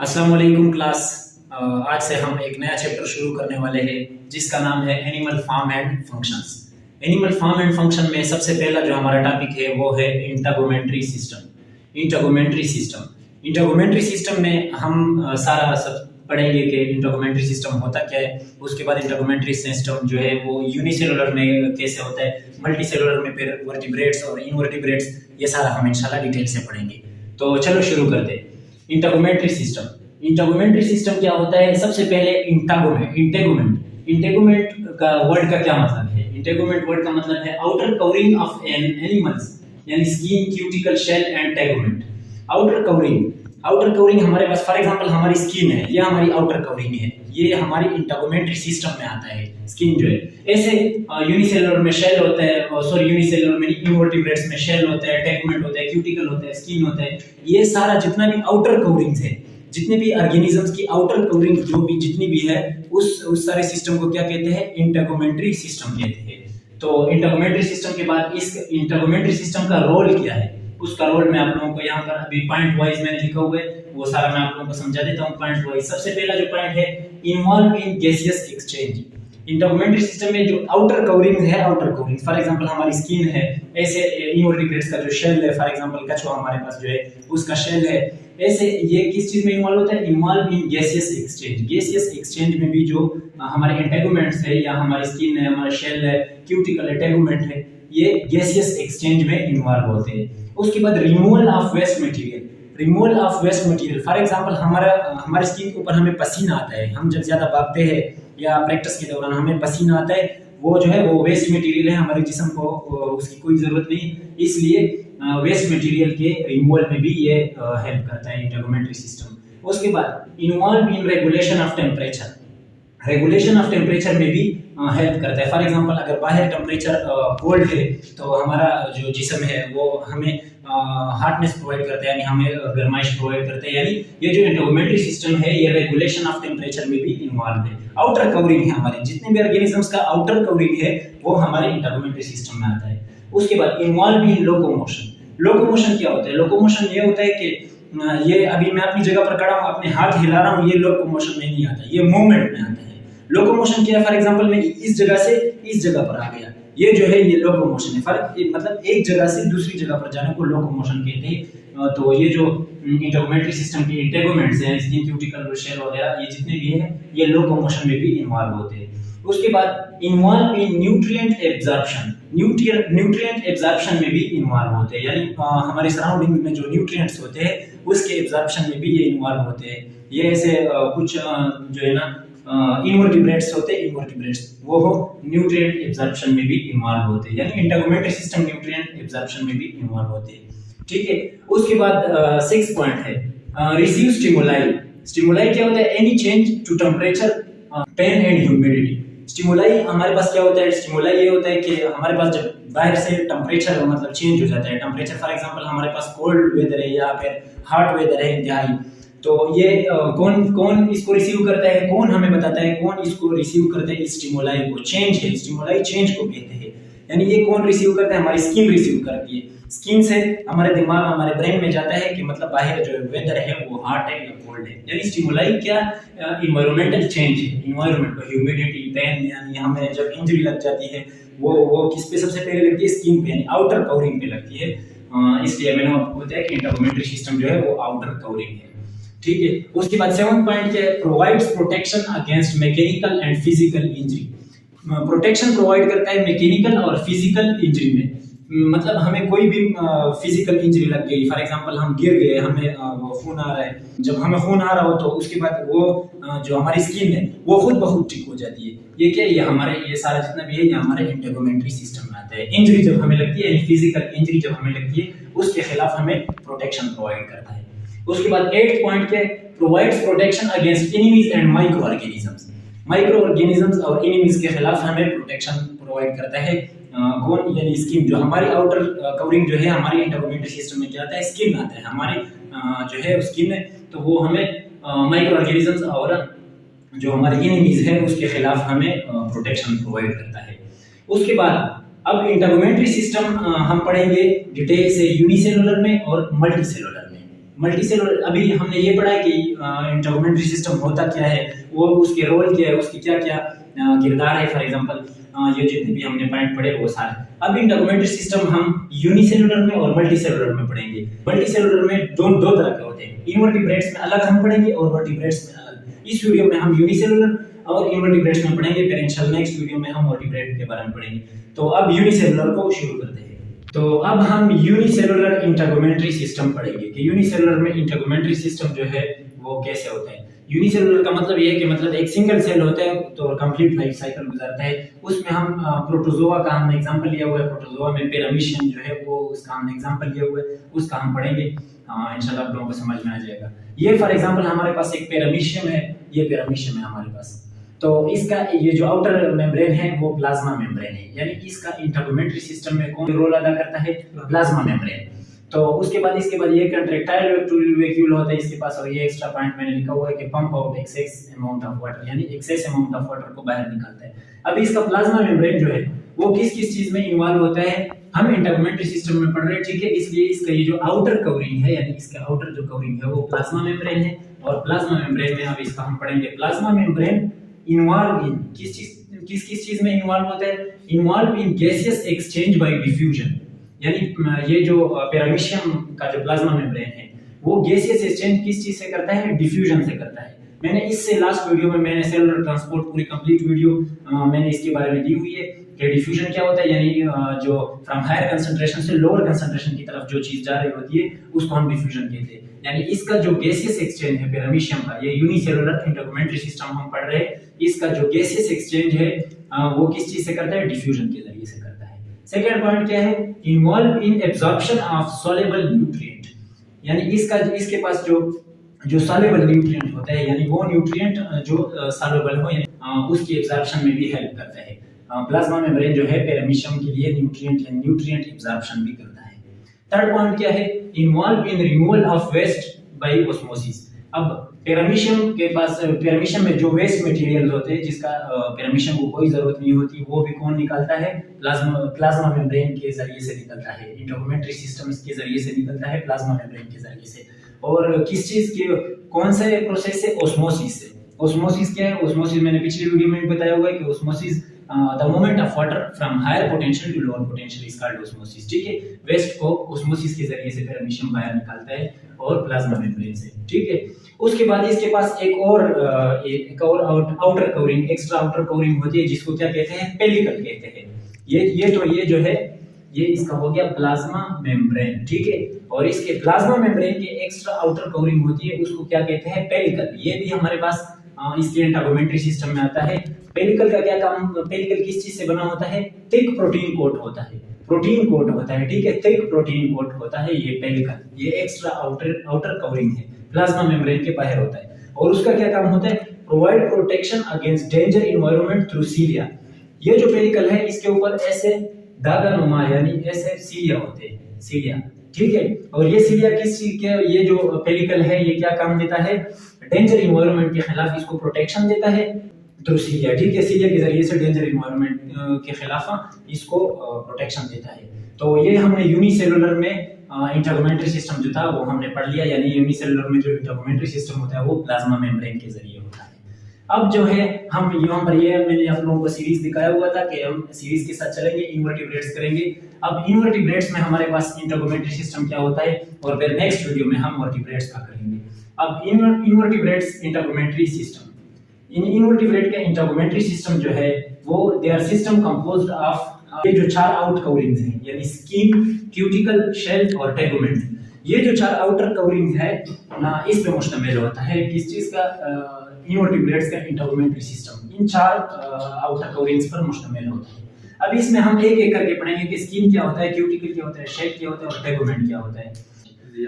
अस्सलाम वालेकुम क्लास। आज से हम एक नया चैप्टर शुरू करने वाले हैं जिसका नाम है animal form and functions. Animal form and function में सबसे पहला जो हमारा टॉपिक है वो है इंटरगोमेंट्री सिस्टम। इंटरगोमेंट्री सिस्टम में हम सारा सब पढ़ेंगे कि इंटरगोमेंट्री सिस्टम होता क्या है। उसके बाद इंटरगोमेंट्री सिस्टम जो है वो यूनिसेलुलर में कैसे होता है, मल्टीसेलुलर में फिर वर्टिब्रेट्स और इनवर्टिब्रेट्स, ये सारा हम इंशाल्लाह डिटेल से पढ़ेंगे। तो चलो शुरू करते हैं। इंटरगोमेंट्री सिस्टम क्या होता है? सबसे पहले इंटेगुमेंट का वर्ड का क्या मतलब है? इंटेगुमेंट वर्ड का मतलब है outer covering of an animals, यानी skin, cuticle, shell and tegument. Outer covering हमारे पास फॉर एग्जांपल हमारी स्किन है, ये हमारी आउटर कवरिंग है, ये हमारी इंटरगोमेंट्री सिस्टम में आता है। स्किन जो है ऐसे यूनिसेलुलर में शेल होता है, यूनिसेलुलर में इनवर्टिब्रेट्स में शेल होता है, टेगुमेंट होता है, क्यूटिकल होता है, स्किन होता है। ये सारा जितना भी आउटर कवरिंग्स है, जितने भी ऑर्गेनिजम्स की आउटर कवरिंग जो भी जितनी भी है, उस सारे सिस्टम को क्या कहते हैं? इंटरगोमेंट्री सिस्टम कहते हैं। तो इंटरगोमेंट्री सिस्टम के बाद इस इंटरगोमेंट्री सिस्टम का रोल क्या है, उसका रोल मैं आप लोगों को यहाँ पर अभी पॉइंट वाइज मैंने लिखा हुआ है, वो सारा मैं आप लोगों को समझा देता हूँ पॉइंट वाइज। सबसे पहला जो पॉइंट है, involve in gaseous exchange. Integumentary system में जो आउटर कवरिंग है, फॉर एग्जांपल हमारी स्किन है, ऐसे इनवर्टिब्रेट्स का जो शेल है, फॉर एग्जांपल कछुआ हमारे पास जो है उसका शेल है, ऐसे ये किस चीज में इन्वॉल्व होता है? इन्वॉल्व इन गैसियस एक्सचेंज में भी जो हमारे इंटेगुमेंट्स है, या हमारी स्किन है, हमारा शेल है, क्यूटिकल है, टेगुमेंट है, ये गैसियस एक्सचेंज में इन्वॉल्व होते हैं। उसके बाद removal of waste material. For example हमारे स्किन के ऊपर हमें पसीना आता है, हम जब ज्यादा भागते हैं या प्रैक्टिस के दौरान हमें पसीना आता है, वो जो है वो वेस्ट मटेरियल है, हमारे जिस्म को उसकी कोई जरूरत नहीं, इसलिए वेस्ट मटेरियल के रिमूवल में भी ये हेल्प करता है इंटरगोमेंट्री सिस्टम। उसके बाद involve in regulation of temperature में भी हेल्प करता है। फॉर एग्जांपल अगर बाहर टेम्परेचर कोल्ड है तो हमारा जो जिस्म है वो हमें हॉटनेस प्रोवाइड करता है, यानी हमें गर्माइश प्रोवाइड करता है। यानी ये जो इंटरगोमेंट्री सिस्टम है ये रेगुलेशन ऑफ टेम्परेचर में भी इन्वॉल्व है। आउटर कवरिंग है, हमारे जितने भी ऑर्गेनिजम्स का आउटर कवरिंग है वो हमारे इंटरगोमेंट्री सिस्टम में आता है। उसके बाद इन्वॉल्व इन लोकोमोशन क्या होता है? लोकोमोशन ये होता है कि ये अभी मैं अपनी जगह पर खड़ा हूँ, अपने हाथ हिला रहा हूँ, ये लोकोमोशन में नहीं आता, ये मूवमेंट में आता है। लोकोमोशन क्या है? फॉर एग्जांपल मैं इस जगह से इस जगह पर आ गया, ये जो है ये लोकोमोशन है। मतलब एक जगह से दूसरी जगह पर जाने को लोकोमोशन कहते हैं। तो ये जो इंटरगोमेंट्री सिस्टम के इंटेगुमेंट्स हैं, स्किन, क्यूटिकल, शेल वगैरह, ये जितने भी हैं ये लोकोमोशन में भी इन्वॉल्व होते हैं। उसके बाद इन्वॉल्व इन न्यूट्रिएंट एब्जॉर्प्शन में भी इन्वॉल्व होते हैं, यानी हमारे सराउंडिंग में जो न्यूट्रिएंट्स होते हैं उसके एब्जॉर्प्शन में भी ये इन्वॉल्व होते हैं। ये ऐसे कुछ जो है ना इनवर्टिब्रेट्स होते हैं, वो न्यूट्रिएंट एब्जॉर्प्शन में भी इन्वॉल्व होते हैं, यानी इंटरगोमेंट्री सिस्टम न्यूट्रिएंट एब्जॉर्प्शन में भी इन्वॉल्व होते हैं। ठीक है। उसके बाद 6 पॉइंट है रिसीव स्टिमुलाई क्या होता है? Any change to temperature, pain and humidity. Stimuli हमारे पास क्या होता है? स्टिमुलाई ये होता है कि हमारे पास जब बाहर से टेम्परेचर मतलब चेंज हो जाता है, टेम्परेचर फॉर एग्जांपल हमारे पास कोल्ड वेदर है या फिर हॉट वेदर है इंतहाई, तो ये कौन इसको रिसीव करता है, कौन हमें बताता है कौन इसको रिसीव करता है? इस स्टिमुलाई को चेंज है, स्टिमुलाई चेंज को कहते हैं। यानी ये कौन रिसीव करता है? हमारी स्किन रिसीव करती है। स्किन से हमारे दिमाग, हमारे ब्रेन में जाता है कि मतलब बाहर जो वेदर है वो हॉट है या कोल्ड है। यानी स्टिमुलाई क्या? इन्वायरमेंटल चेंज है, इन्वायरमेंट को, ह्यूमिडिटी, पेन, यानी हमें जब इंजरी लग जाती है वो किस पे सबसे पहले लगती है? स्किन पे, यानी आउटर कवरिंग पे लगती है। इसलिए मैंने आपको बताया कि इंटरगोमेंट्री सिस्टम जो है वो आउटर कवरिंग है। ठीक है। उसके बाद 7 पॉइंट क्या है? Provides protection against mechanical and physical injury. Protection provide करता है मैकेनिकल और फिजिकल इंजरी में। मतलब हमें कोई भी फिजिकल इंजरी लग गई, फॉर एग्जांपल हम गिर गए, हमें वो खून आ रहा है, जब हमें खून आ रहा हो तो उसके बाद वो जो हमारी स्किन है वो खुद बहुत ठीक हो जाती है। ये क्या? ये सारा जितना भी है ये हमारे इंटरगोमेंट्री सिस्टम में आता है। इंजरी जब हमें लगती है, फिजिकल इंजरी जब हमें लगती है, उसके खिलाफ हमें प्रोटेक्शन प्रोवाइड करता है। उसके बाद 8th पॉइंट क्या है? Provides protection against enemies and micro organisms और एनिमीज के खिलाफ हमें प्रोटेक्शन प्रोवाइड करता है। कौन? यानी स्किन, जो हमारी आउटर कवरिंग जो है हमारी इंटरगोमेंट्री सिस्टम में क्या आता है? स्किन आता है हमारी जो है स्किन है, तो वो हमें माइक्रो ऑर्गेनिजम्स और जो हमारे एनिमीज है उसके खिलाफ हमें प्रोटेक्शन प्रोवाइड करता है। उसके बाद अब इंटरगोमेंट्री सिस्टम हम पढ़ेंगे डिटेल से यूनिसेलुलर में और मल्टीसेलुलर में। मल्टीसेलुलर, अभी हमने ये पढ़ा है कि इंटरगोमेंट्री सिस्टम होता क्या है, वो उसके रोल क्या है, उसकी क्या क्या किरदार है। फॉर एग्जांपल ये जितने भी हमने पॉइंट पढ़े वो सारे। अब इंटरगोमेंट्री सिस्टम हम यूनिसेलुलर में और मल्टीसेलुलर में पढ़ेंगे। मल्टीसेलुलर में दो तरह के होते हैं, इनवर्टिब्रेट्स में अलग हम पढ़ेंगे और वर्टिब्रेट्स में अलग। इस वीडियो में हम यूनिसेलुलर और इनवर्टिब्रेट्स में पढ़ेंगे, फिर इंशाल्लाह नेक्स्ट वीडियो में हम वर्टिब्रेट के बारे में पढ़ेंगे। तो अब यूनिसेलुलर को शुरू करते हैं। तो अब हम यूनिसेलुलर इंटरगोमेंट्री सिस्टम पढ़ेंगे कि यूनिसेलुलर में इंटरगोमेंट्री सिस्टम जो है वो कैसे होता है। यूनिसेलुलर का मतलब ये है कि मतलब एक सिंगल सेल होता है तो कंप्लीट लाइफ साइकिल गुजरता है। उसमें हम प्रोटोजोआ का हमने एग्जांपल लिया हुआ है, प्रोटोजोआ में पैरामीशियम जो है वो उसका हमने एग्जांपल लिया हुआ है, उसका हम पढ़ेंगे। इंशाल्लाह आप लोगों को समझ में आ जाएगा। ये फॉर एग्जांपल हमारे पास एक पैरामीशियम है, ये पैरामीशियम है हमारे पास। तो इसका ये जो आउटर मेम्ब्रेन है वो प्लाज्मा मेम्ब्रेन है, यानी इसका इंटरगोमेंट्री सिस्टम में कौन रोल अदा करता है, प्लाज्मा मेम्ब्रेन। तो इसके बाद ये कंट्रैक्टाइल वैक्यूल होता है इसके पास, और ये एक्स्ट्रा पॉइंट मैंने लिखा हुआ है कि pump out excess amount of water, यानी एक्सेस अमाउंट ऑफ वाटर को बाहर निकालता है। अब इसका प्लाज्मा मेम्ब्रेन जो है वो किस किस चीज में इन्वॉल्व होता है हम इंटरगोमेंट्री सिस्टम में पढ़ रहे हैं, ठीक है। इसलिए इसका ये जो आउटर कवरिंग है, यानी इसका आउटर जो कवरिंग है वो प्लाज्मा मेम्ब्रेन है। और प्लाज्मा मेम्ब्रेन में अब इसका हम पढ़ेंगे प्लाज्मा मेम्ब्रेन इन्वॉल्व इन किस चीज में इन्वॉल्व होता है, involve in gaseous exchange bye diffusion. यानी ये जो पैरामीशियम का जो प्लाज्मा मेम्ब्रेन है वो गैसियस एक्सचेंज किस चीज से करता है, डिफ्यूजन से करता है। मैंने इससे लास्ट वीडियो में मैंने सेलुलर ट्रांसपोर्ट पूरी कंप्लीट वीडियो मैंने इसके बारे में दी हुई है कि डिफ्यूजन क्या होता है, यानी जो फ्रॉम हायर कंसंट्रेशन से लोअर कंसंट्रेशन की तरफ जो चीज जा रही होती है उसको हम डिफ्यूजन कहते हैं। यानी इसका जो गैसियस एक्सचेंज है पैरामीशियम का, ये यूनिसेलुलर इंटरगोमेंट्री सिस्टम हम पढ़ रहे हैं, इसका जो गैसियस एक्सचेंज है वो किस चीज से करता है, डिफ्यूजन के जरिए से करता है। सेकंड पॉइंट क्या है, involve in absorption of soluble nutrient, यानी इसके पास जो सॉल्युबल न्यूट्रिएंट होता है, यानी वो न्यूट्रिएंट जो सॉल्युबल हो यानी उसकी एब्जॉर्प्शन में भी हेल्प करता है। प्लाज्मा मेम्ब्रेन जो है पैरामीशियम के लिए न्यूट्रिएंट एब्जॉर्प्शन भी करता है। थर्ड पॉइंट क्या है, involve in removal of waste by osmosis. अब पैरामीशियम में जो वेस्ट मटेरियल होते हैं जिसका पैरामीशियम को कोई जरूरत नहीं होती, वो भी कौन निकालता है, प्लाज्मा मेम्ब्रेन के जरिए से निकलता है, इंटरगोमेंट्री सिस्टम्स के जरिए से निकलता है, प्लाज्मा मेम्ब्रेन के जरिए से। और किस चीज के, कौन से प्रोसेस से, ऑस्मोसिस से। ऑस्मोसिस क्या है, ऑस्मोसिस मैंने पिछली वीडियो में बताया हुआ है कि osmosis the movement of water from higher potential to lower potential is called osmosis, ठीक है। वेस्ट को ऑस्मोसिस के जरिए से पैरामीशियम बाहर निकालता है और प्लाज्मा मेम्ब्रेन से, ठीक है। उसके बाद इसके पास एक और outer covering, extra outer covering होती है जिसको क्या कहते हैं, पेलिकल कहते हैं। ये जो है ये इसका हो गया प्लाज्मा मेम्ब्रेन, ठीक है। और इसके प्लाज्मा मेम्ब्रेन के एक्स्ट्रा आउटर कवरिंग होती है उसको क्या कहते हैं, पेलिकल। ये भी हमारे पास इसके इंटरगोमेंट्री सिस्टम में आता है। पेलिकल का क्या काम, पेलिकल किस चीज से बना होता है, थिक प्रोटीन कोट होता है, प्रोटीन कोट होता है, ठीक है, थिक प्रोटीन कोट होता है ये पेलिकल। ये एक्स्ट्रा आउटर कवरिंग है, प्लाज्मा मेम्ब्रेन के बाहर होता है। और उसका क्या काम होता है, provide protection against danger environment through cilia. ये जो पेलिकल है इसके ऊपर ऐसे दागानुमा यानी ऐसे सीलिया होते हैं, सीलिया, ठीक है। और ये सीलिया किस चीज के, ये जो पेलिकल है ये क्या काम देता है, डेंजर एनवायरनमेंट के खिलाफ इसको प्रोटेक्शन देता है थ्रू सीलिया, ठीक है। सीलिया के जरिए से डेंजर एनवायरनमेंट के खिलाफ इसको प्रोटेक्शन देता है। तो ये हमने यूनिसेलुलर में इंटरगोमेंट्री सिस्टम जो था वो हमने पढ़ लिया, यानी यूनिसेलुलर में जो इंटरगोमेंट्री सिस्टम होता है वो प्लाज्मा मेम्ब्रेन के जरिए होता है। अब जो है हम यहाँ पर ये मैंने आप लोगों को सीरीज दिखाया हुआ था कि हम सीरीज के साथ चलेंगे, इनवर्टिब्रेट्स करेंगे। अब इनवर्टिब्रेट्स में हमारे पास इंटरगोमेंट्री सिस्टम क्या होता है और फिर नेक्स्ट वीडियो में हम वर्टिब्रेट्स का करेंगे। अब इनवर्टिब्रेट्स इंटरगोमेंट्री सिस्टम, इनवर्टिब्रेट का इंटरगोमेंट्री सिस्टम जो है वो they are system composed of ये जो चार आउट कवरिंग्स हैं, यानी स्किन, क्यूटिकल, शेल और टेगुमेंट। ये जो चार आउटर कवरिंग है इस पे मुश्तमिल होता है किस चीज का, इनवर्टिब्रेट्स का इंटरगोमेंट्री सिस्टम इन चार आउटर कवरिंग्स पर मुश्तमिल होता है। अब इसमें हम एक एक करके पढ़ेंगे कि स्किन क्या होता है, क्यूटिकल क्या होता है, शेल क्या होता है और टेगुमेंट क्या होता है।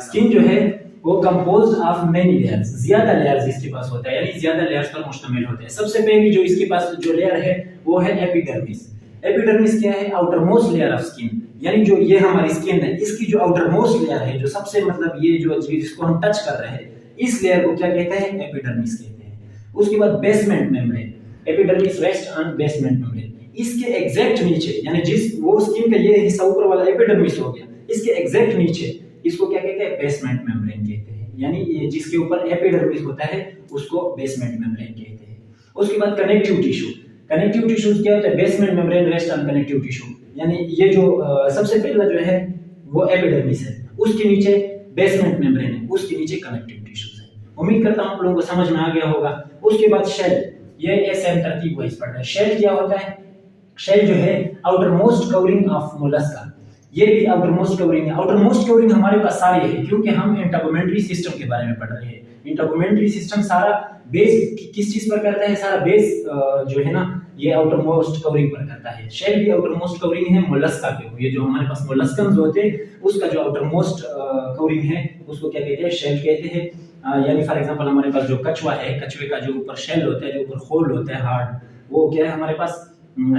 स्किन जो है वो कंपोज्ड ऑफ मेनी लेयर्स, ज्यादा लेयर्स इसके पास होता है, यानी ज्यादा लेयर्स पर मुश्तमिल होता है। सबसे पहली जो इसके पास जो लेयर है वो है एपिडर्मिस। एपिडर्मिस क्या है, outer most layer of skin, यानी जो ये हमारी स्किन है इसकी जो आउटर मोस्ट लेयर है, जो सबसे मतलब ये जो जिसको हम टच कर रहे हैं, इस लेयर को क्या कहते हैं, एपिडर्मिस कहते हैं। उसके बाद basement membrane, epidermis rest on basement membrane. इसके एग्जैक्ट नीचे, यानी जिस वो स्किन का ये हिस्सा ऊपर वाला एपिडर्मिस हो गया, इसके एग्जैक्ट नीचे इसको क्या कहते हैं, बेसमेंट मेम्ब्रेन कहते हैं। यानी ये जिसके ऊपर एपिडर्मिस होता है उसको बेसमेंट मेम्ब्रेन कहते हैं। उसके बाद कनेक्टिव टिश्यू, कनेक्टिव टिश्यूज क्या होता है, basement membrane rest on connective tissue, यानी ये जो सबसे पहला जो है वो एपिडर्मिस है, उसके नीचे बेसमेंट मेम्ब्रेन है, उसके नीचे कनेक्टिव टिश्यूज है। उम्मीद करता हूं आप लोगों को समझ में आ गया होगा। उसके बाद शेल, ये ऐसे तरतीब वाइज पढ़ रहे हैं। शेल क्या होता है, शेल जो है outer most covering of Mollusca, ये भी आउटर मोस्ट कवरिंग है। आउटर मोस्ट कवरिंग हमारे पास सारी है क्योंकि हम इंटेगुमेंट्री सिस्टम के बारे में पढ़ रहे हैं। इंटेगुमेंट्री सिस्टम सारा बेस किस चीज पर करता है, सारा बेस जो है ना ये आउटर मोस्ट कवरिंग पर करता है। शेल भी आउटर मोस्ट कवरिंग है मोलस्का के, ये जो हमारे पास मोलस्कम्स होते हैं उसका जो आउटर मोस्ट कवरिंग है उसको क्या कहते हैं, शेल कहते हैं। यानी फॉर एग्जांपल हमारे पास जो कछुआ है, कछुए का जो ऊपर शेल होता है, जो ऊपर खोल होता है हार्ड, वो क्या है हमारे पास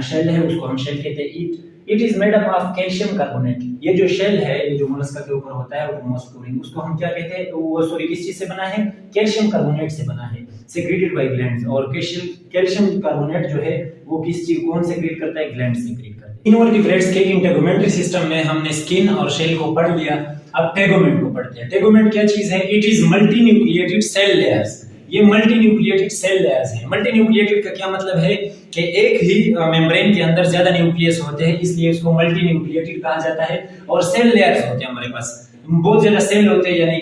शेल है, उसको हम शेल कहते हैं। It is made up of calcium carbonate, ये जो शेल है ये जो मोलस्का के ऊपर होता है आउटर मोस्ट कवरिंग, उसको हम क्या कहते हैं, वो सॉरी किस चीज से बना है, कैल्शियम कार्बोनेट से बना है, सेक्रेटेड बाय ग्लैंड्स। और कैल्शियम कार्बोनेट जो है वो किस चीज कौन सेक्रेट करता है, ग्लैंड सेक्रेट करता है। इनवर्टिब्रेट्स के इंटेगुमेंट्री सिस्टम में हमने स्किन और शेल को पढ़ लिया, अब टेगुमेंट को पढ़ते हैं। टेगुमेंट क्या चीज है, it is multi nucleated cell layers, ये मल्टी न्यूक्लिएटेड सेल लेयर्स हैं। मल्टी न्यूक्लिएटेड का क्या मतलब है कि एक ही मेम्ब्रेन के अंदर ज्यादा न्यूक्लियस होते हैं, इसलिए इसको मल्टी न्यूक्लिएटेड कहा जाता है। और सेल लेयर्स होते हैं हमारे पास, बहुत ज्यादा सेल होते हैं, यानी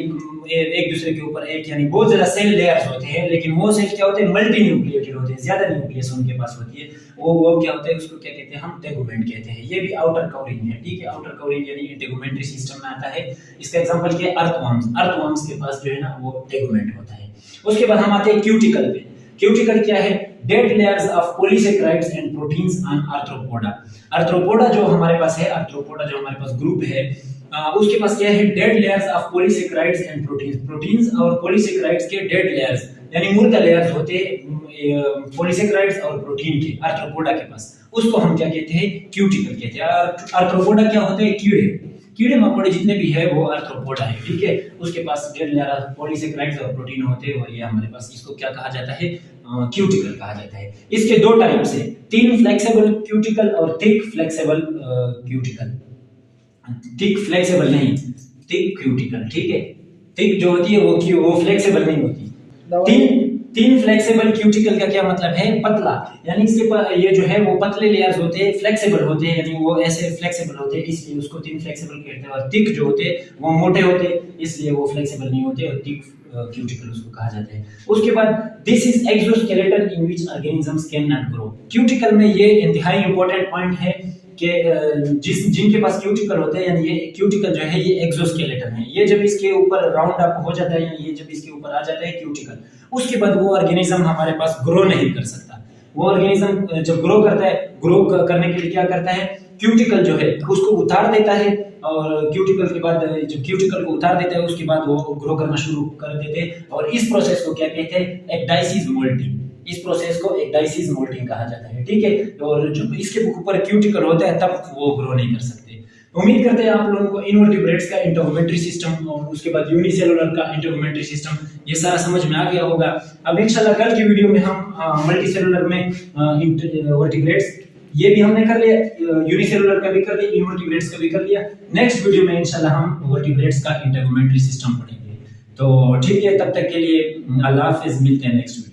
एक दूसरे के ऊपर एक, यानी बहुत ज्यादा सेल लेयर्स होते हैं, लेकिन वो सेल क्या होते हैं, मल्टी न्यूक्लिएटेड होते हैं, ज्यादा न्यूक्लियस उनके पास होती है। वो क्या होता है, उसको क्या कहते हैं, हम टेगुमेंट कहते हैं। ये भी आउटर कवरिंग है, ठीक है, आउटर कवरिंग यानी इंटेगुमेंट्री सिस्टम में आता है। इसका एग्जांपल क्या है, अर्थवर्म्स, अर्थवर्म्स के पास जो है ना वो टेगुमेंट होता है। उसके बाद हम आते हैं क्यूटिकल पे। क्यूटिकल क्या है, dead layers of polysaccharides and proteins on arthropoda. Arthropoda जो हमारे पास है, आर्थ्रोपोडा जो हमारे पास ग्रुप है, उसके पास क्या है, dead layers of polysaccharides and proteins, proteins और पॉलीसेकेराइड्स के डेड लेयर्स यानी मुर्दा लेयर्स होते हैं पॉलीसेकेराइड्स और प्रोटीन के आर्थ्रोपोडा के पास, उसको हम क्या कहते हैं, क्यूटिकल कहते हैं। आर्थ्रोपोडा क्या होते हैं, कीड़े, कीड़े मकोड़े जितने भी है वो आर्थ्रोपोडा है, ठीक है। उसके पास डेड लेयर पॉलीसेकेराइड्स और प्रोटीन होते हैं, और ये हमारे पास इसको क्या कहा जाता है, क्यूटिकल कहा जाता है। इसके दो टाइप्स है, थिन फ्लेक्सिबल क्यूटिकल और thick flexible cuticle. Thick flexible नहीं, थिक क्यूटिकल, ठीक है। थिक जो होती है वो फ्लेक्सिबल नहीं होती। थिन फ्लेक्सिबल क्यूटिकल का क्या मतलब है, पतला, यानी इसके ये जो है वो पतले लेयर्स होते हैं, फ्लेक्सिबल होते हैं, यानी वो ऐसे फ्लेक्सिबल होते हैं, इसलिए उसको थिन फ्लेक्सिबल कहते हैं। और थिक जो होते हैं वो मोटे होते हैं, इसलिए वो फ्लेक्सिबल नहीं होते, और थिक क्यूटिकल उसको कहा जाता है। उसके बाद this is exoskeleton in which organisms can not grow. Cuticle में ये इंतहाई इंपॉर्टेंट पॉइंट है कि जिनके पास क्यूटिकल होते हैं, यानी ये क्यूटिकल जो है ये एक्सोस्केलेटन है, ये जब इसके ऊपर राउंड अप हो जाता है, यानी ये जब इसके ऊपर आ जाता है क्यूटिकल, उसके बाद वो ऑर्गेनिज्म हमारे पास ग्रो नहीं कर सकता। वो ऑर्गेनिज्म जब ग्रो करता है, ग्रो करने के लिए क्या करता है, क्यूटिकल जो है उसको उतार देता है, और क्यूटिकल के बाद जब क्यूटिकल को उतार देता है उसके बाद वो ग्रो करना शुरू कर देते हैं, और इस प्रोसेस को क्या कहते हैं, एक्डाइसिस मोल्टिंग। इस प्रोसेस को एक्डाइसिस मोल्टिंग कहा जाता है, ठीक है। और जब इसके ऊपर क्यूटिकल होता है तब वो ग्रो नहीं कर सकते। उम्मीद करते हैं आप लोगों को इनवर्टिब्रेट्स का इंटेगुमेंट्री सिस्टम और उसके बाद यूनिसेलुलर का इंटेगुमेंट्री सिस्टम ये सारा समझ में आ गया होगा। अब इंशाल्लाह कल की वीडियो में हम मल्टीसेलुलर में वर्टिब्रेट्स ये भी हमने कर लिया, यूनिसेलुलर का भी कर लिया, इनवर्टिब्रेट्स का भी कर लिया। नेक्स्ट वीडियो में इंशाल्लाह हम वर्टिब्रेट्स का इंटेगुमेंट्री सिस्टम पढ़ेंगे। तो ठीक है, तब तक के लिए अल्लाह हाफिज़, मिलते हैं नेक्स्ट वीडियो।